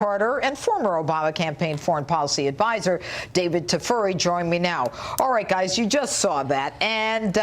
Carter and former Obama campaign foreign policy advisor David Tafuri join me now. All right, guys, you just saw that. And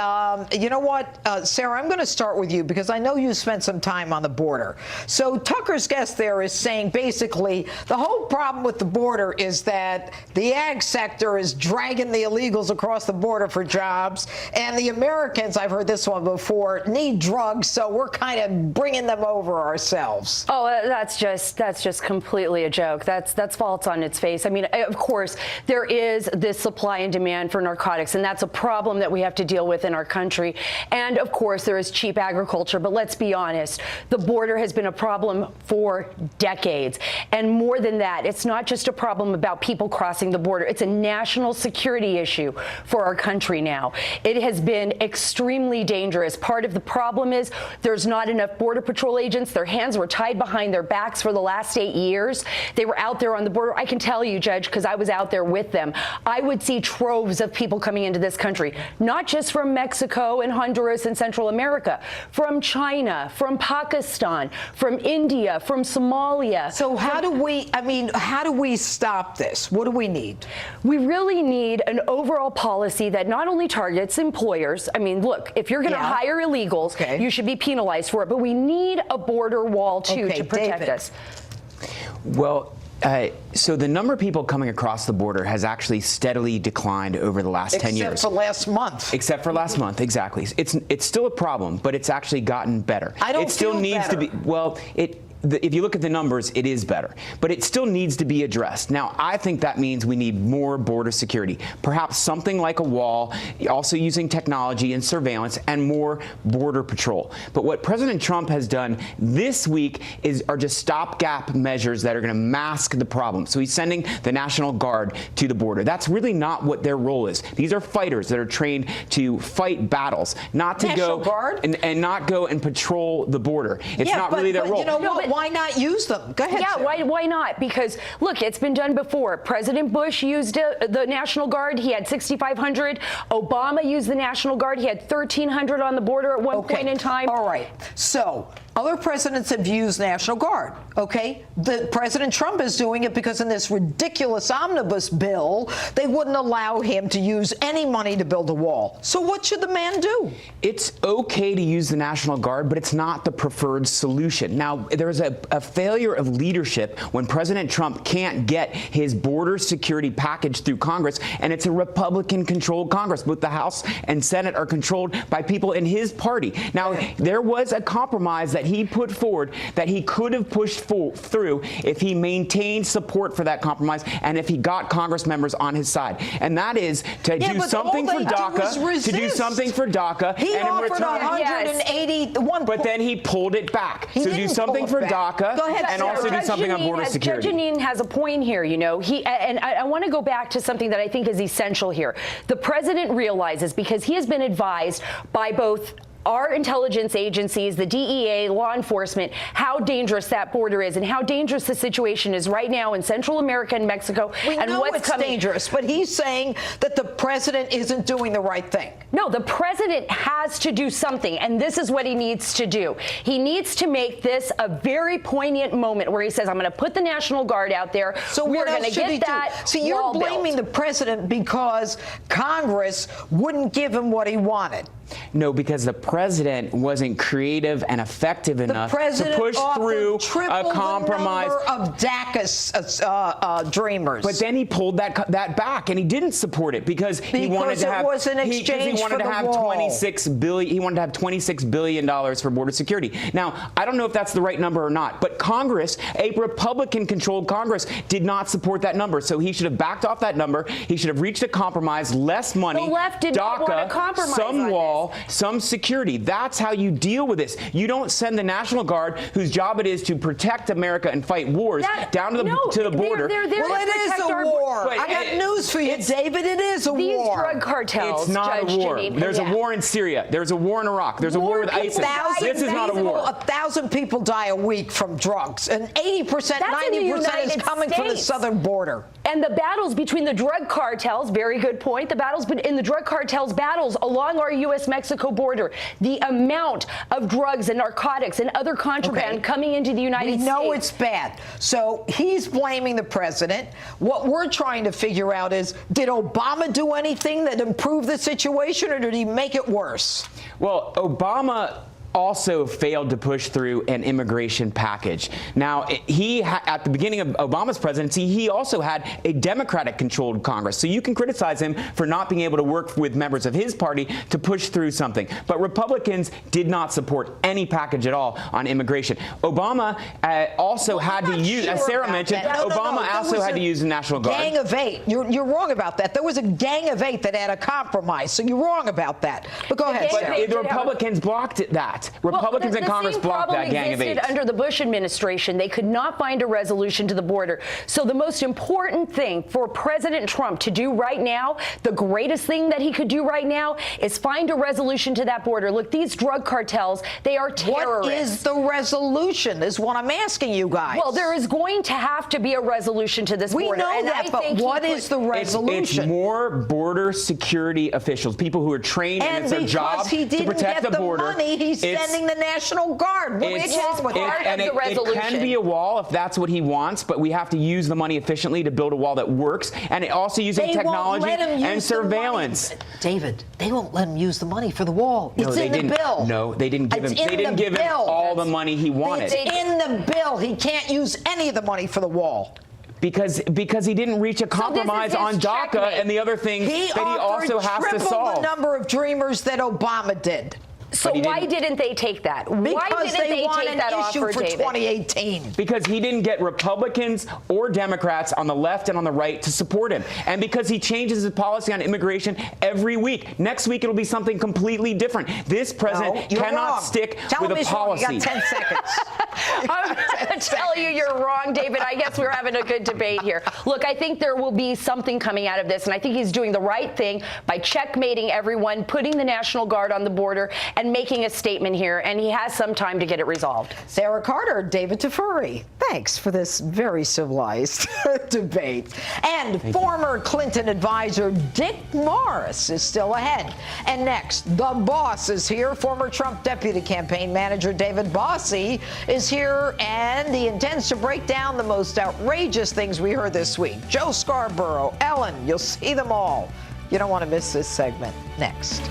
you know what, Sarah, I'm going to start with you because I know you spent some time on the border. So Tucker's guest there is saying basically the whole problem with the border is that the ag sector is dragging the illegals across the border for jobs. And the Americans, I've heard this one before, need drugs. So we're kind of bringing them over ourselves. Oh, that's just completely a joke. That's false on its face. I mean, of course, there is this supply and demand for narcotics, and that's a problem that we have to deal with in our country. And of course, there is cheap agriculture. But let's be honest, the border has been a problem for decades. And more than that, it's not just a problem about people crossing the border. It's a national security issue for our country now. It has been extremely dangerous. Part of the problem is there's not enough Border Patrol agents. Their hands were tied behind their backs for the last 8 years. They were out there on the border. I can tell you, Judge, because I was out there with them, I would see troves of people coming into this country, not just from Mexico and Honduras and Central America, from China, from Pakistan, from India, from Somalia. So how do we stop this? What do we need? We really need an overall policy that not only targets employers. I mean, look, if you're going to hire illegals, you should be penalized for it. But we need a border wall, too, to protect us. Well, so the number of people coming across the border has actually steadily declined over the last 10 years. Except for last month. Except for last month, exactly. It's still a problem, but it's actually gotten better. I don't It still feel needs better. to be, well, if you look at the numbers, it is better. But it still needs to be addressed. Now, I think that means we need more border security. Perhaps something like a wall, also using technology and surveillance, and more border patrol. But what President Trump has done this week are just stopgap measures that are going to mask the problem. So he's sending the National Guard to the border. That's really not what their role is. These are fighters that are trained to fight battles, not to National Guard? and not go and patrol the border. It's not really their role. You know what? Why not use them? Go ahead. Yeah, why not? Because, look, it's been done before. President Bush used the National Guard. He had 6,500. Obama used the National Guard. He had 1,300 on the border at one point in time. All right. So other presidents have used National Guard. Okay. President Trump is doing it because in this ridiculous omnibus bill, they wouldn't allow him to use any money to build a wall. So what should the man do? It's okay to use the National Guard, but it's not the preferred solution. Now, there's a failure of leadership when President Trump can't get his border security package through Congress, and it's a Republican-controlled Congress. Both the House and Senate are controlled by people in his party. Now, there was a compromise that he put forward that he could have pushed through if he maintained support for that compromise and if he got Congress members on his side. And that is to do something for DACA, to do something for DACA. He and offered in return, 181. But then he pulled it back. So do something for DACA and also do something on border security. Judge Jeanine has a point here, you know. And I want to go back to something that I think is essential here. The president realizes, because he has been advised by both our intelligence agencies, the DEA, law enforcement, how dangerous that border is and how dangerous the situation is right now in Central America and Mexico. We know it's dangerous, but he's saying that the president isn't doing the right thing. No, the president has to do something, and this is what he needs to do. He needs to make this a very poignant moment where he says, I'm going to put the National Guard out there. So we're going to get that. See, you're blaming the president because Congress wouldn't give him what he wanted. No, because the president wasn't creative and effective enough to push through a compromise. The number of DACA dreamers. But then he pulled that back, and he didn't support it because he wanted to have $26 billion. He wanted to have $26 billion for border security. Now, I don't know if that's the right number or not, but Congress, a Republican-controlled Congress, did not support that number. So he should have backed off that number. He should have reached a compromise, less money, the left did not want to compromise some wall, some security. That's how you deal with this. You don't send the National Guard, whose job it is to protect America and fight wars, down to the border. Well, it is a war. I got news for you, David. It is a war. These drug cartels. It's not a war. There's a war in Syria. There's a war in Iraq. There's a war with ISIS. This is not a war. 1,000 people die a week from drugs, and 80%, 90% is coming from the southern border. And the battles between the drug cartels, very good point, the battles in the drug cartels battles along our U.S.-Mexico border, the amount of drugs and narcotics and other contraband coming into the United States. We know it's bad. So he's blaming the president. What we're trying to figure out is, did Obama do anything that improved the situation, or did he make it worse? Well, Obama also failed to push through an immigration package. Now, at the beginning of Obama's presidency, he also had a Democratic-controlled Congress. So you can criticize him for not being able to work with members of his party to push through something. But Republicans did not support any package at all on immigration. Obama also had to use, as Sarah mentioned, Obama also had to use the National Guard. Gang of 8. You're wrong about that. There was a gang of 8 that had a compromise. So you're wrong about that. But go ahead, Sarah. But the Republicans blocked that. Republicans in Congress blocked that gang of 8. Under the Bush administration, they could not find a resolution to the border. So the most important thing for President Trump to do right now, the greatest thing that he could do right now, is find a resolution to that border. Look, these drug cartels, they are terrorists. What is the resolution is what I'm asking you guys. Well, there is going to have to be a resolution to this border. We know that, but what is the resolution? It's more border security officials, people who are trained and it's their job to protect the border. Money, he's sending the National Guard. Which is part of the resolution. It can be a wall if that's what he wants, but we have to use the money efficiently to build a wall that works, and also using technology and surveillance. David, they won't let him use the money for the wall. It's in the bill. No, they didn't give him. They didn't give him all the money he wanted. It's in the bill. He can't use any of the money for the wall. Because he didn't reach a compromise on DACA and the other things that he also has to solve. He offered triple the number of dreamers that Obama did. So why didn't they take that? Why didn't they take that offer, for David? 2018. Because he didn't get Republicans or Democrats on the left and on the right to support him. And because he changes his policy on immigration every week. Next week, it'll be something completely different. This president cannot stick with a policy. You got 10 seconds. I'm going to tell you you're wrong, David. I guess we're having a good debate here. Look, I think there will be something coming out of this, and I think he's doing the right thing by checkmating everyone, putting the National Guard on the border, and making a statement here, and he has some time to get it resolved. Sarah Carter, David Tafuri, thanks for this very civilized debate. And former Clinton advisor Dick Morris is still ahead. And next, the boss is here. Former Trump deputy campaign manager David Bossie is here, and he intends to break down the most outrageous things we heard this week. Joe Scarborough, Ellen, you'll see them all. You don't want to miss this segment. Next.